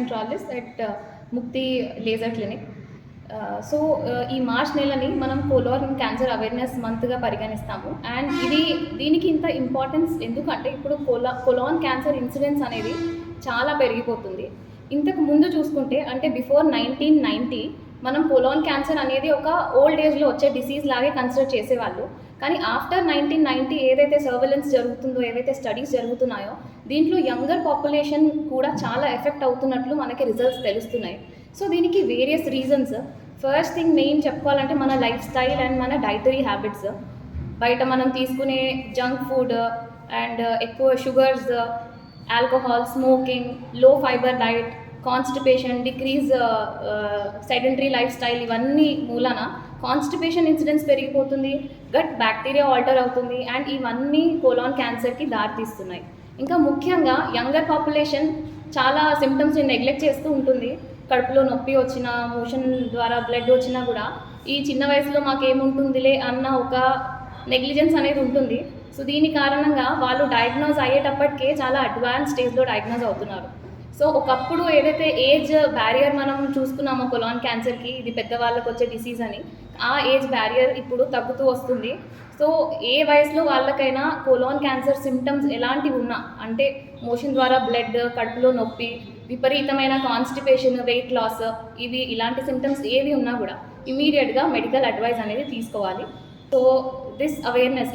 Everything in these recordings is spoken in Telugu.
gastroenterologist at Mukti Laser Clinic. ఈ మార్చ్ నెలని మనం కోలాన్ క్యాన్సర్ అవేర్నెస్ మంత్గా పరిగణిస్తాము. అండ్ దీనికి ఇంత ఇంపార్టెన్స్ ఎందుకంటే ఇప్పుడు కోలాన్ క్యాన్సర్ ఇన్సిడెన్స్ అనేది చాలా పెరిగిపోతుంది. ఇంతకు ముందు చూసుకుంటే అంటే బిఫోర్ 1990 మనం కోలాన్ క్యాన్సర్ అనేది ఒక ఓల్డ్ ఏజ్లో వచ్చే డిసీజ్ లాగే కన్సిడర్ చేసేవాళ్ళు. కానీ ఆఫ్టర్ 1990 ఏదైతే సర్వేలెన్స్ జరుగుతుందో, ఏవైతే స్టడీస్ జరుగుతున్నాయో దీంట్లో యంగర్ పాపులేషన్ కూడా చాలా ఎఫెక్ట్ అవుతున్నట్లు మనకి రిజల్ట్స్ తెలుస్తున్నాయి. సో దీనికి various reasons. First thing main చెప్పుకోవాలంటే మన లైఫ్ స్టైల్ అండ్ మన డైటరీ హ్యాబిట్స్. బయట మనం తీసుకునే జంక్ ఫుడ్ అండ్ ఎక్కువ షుగర్స్, ఆల్కహాల్, స్మోకింగ్, లో fibre diet, constipation, decrease sedentary life style, ఇవన్నీ మూలన కాన్స్టిపేషన్ ఇన్సిడెన్స్ పెరిగిపోతుంది, గట్ బ్యాక్టీరియా ఆల్టర్ అవుతుంది అండ్ ఇవన్నీ కోలాన్ క్యాన్సర్కి దారితీస్తున్నాయి. ఇంకా ముఖ్యంగా యంగర్ పాపులేషన్ చాలా సిమ్టమ్స్ని నెగ్లెక్ట్ చేస్తూ ఉంటుంది. కడుపులో నొప్పి వచ్చినా, మోషన్ ద్వారా బ్లడ్ వచ్చినా కూడా ఈ చిన్న వయసులో మాకేముంటుందిలే అన్న ఒక నెగ్లిజెన్స్ అనేది ఉంటుంది. సో దీని కారణంగా వాళ్ళు డయాగ్నోజ్ అయ్యేటప్పటికే చాలా అడ్వాన్స్ స్టేజ్లో డయాగ్నోజ్ అవుతున్నారు. సో ఒకప్పుడు ఏదైతే ఏజ్ బ్యారియర్ మనం చూసుకున్నామో కోలాన్ క్యాన్సర్కి, ఇది పెద్దవాళ్ళకి వచ్చే డిసీజ్ అని, ఆ ఏజ్ బ్యారియర్ ఇప్పుడు తగ్గుతూ వస్తుంది. సో ఏ వయసులో వాళ్ళకైనా కోలాన్ క్యాన్సర్ సిమ్టమ్స్ ఎలాంటివి ఉన్నా, అంటే మోషన్ ద్వారా బ్లడ్, కడుపులో నొప్పి, విపరీతమైన కాన్స్టిపేషన్, వెయిట్ లాస్, ఇలాంటి సిమ్టమ్స్ ఏవి ఉన్నా కూడా ఇమీడియట్గా మెడికల్ అడ్వైస్ అనేది తీసుకోవాలి. సో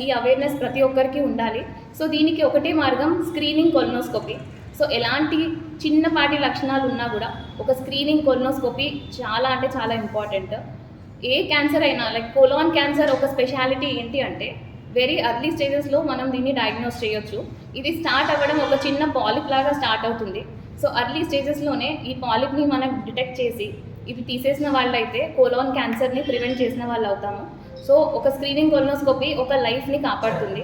ఈ అవేర్నెస్ ప్రతి ఒక్కరికి ఉండాలి. సో దీనికి ఒకటే మార్గం స్క్రీనింగ్ కొలనోస్కోపీ. సో ఎలాంటి చిన్నపాటి లక్షణాలు ఉన్నా కూడా ఒక స్క్రీనింగ్ కొలనోస్కోపీ చాలా అంటే చాలా ఇంపార్టెంట్. ఏ క్యాన్సర్ అయినా, లైక్ కోలాన్ క్యాన్సర్ ఒక స్పెషాలిటీ ఏంటి అంటే వెరీ అర్లీ స్టేజెస్లో మనం దీన్ని డయాగ్నోస్ చేయొచ్చు. ఇది స్టార్ట్ అవ్వడం ఒక చిన్న పాలిప్ లాగా స్టార్ట్ అవుతుంది. సో అర్లీ స్టేజెస్లోనే ఈ పాలిప్ని మనం డిటెక్ట్ చేసి ఇది తీసేసిన వాళ్ళైతే కోలాన్ క్యాన్సర్ని ప్రివెంట్ చేసిన వాళ్ళు అవుతాము. సో ఒక స్క్రీనింగ్ కొలనోస్కోపీ ఒక లైఫ్ని కాపాడుతుంది.